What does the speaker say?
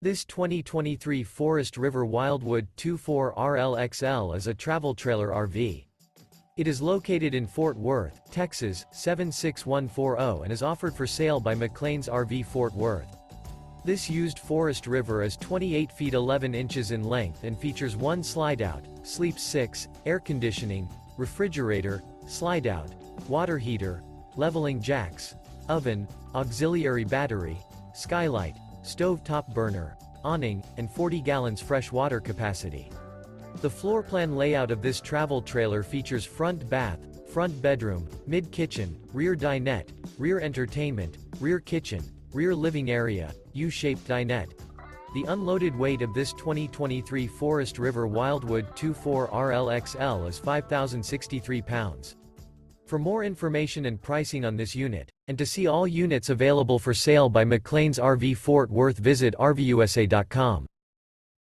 This 2023 Forest River Wildwood 24RLXL is a travel trailer RV. It is located in Fort Worth, Texas, 76140 and is offered for sale by McClain's RV Fort Worth. This used Forest River is 28 feet 11 inches in length and features one slide-out, sleeps 6, air conditioning, refrigerator, slide-out, water heater, leveling jacks, oven, auxiliary battery, skylight, stove-top burner, awning, and 40 gallons fresh water capacity. The floor plan layout of this travel trailer features front bath, front bedroom, mid-kitchen, rear dinette, rear entertainment, rear kitchen, rear living area, U-shaped dinette. The unloaded weight of this 2023 Forest River Wildwood 24RLXL is 5,063 pounds. For more information and pricing on this unit, and to see all units available for sale by McClain's RV Fort Worth, visit RVUSA.com.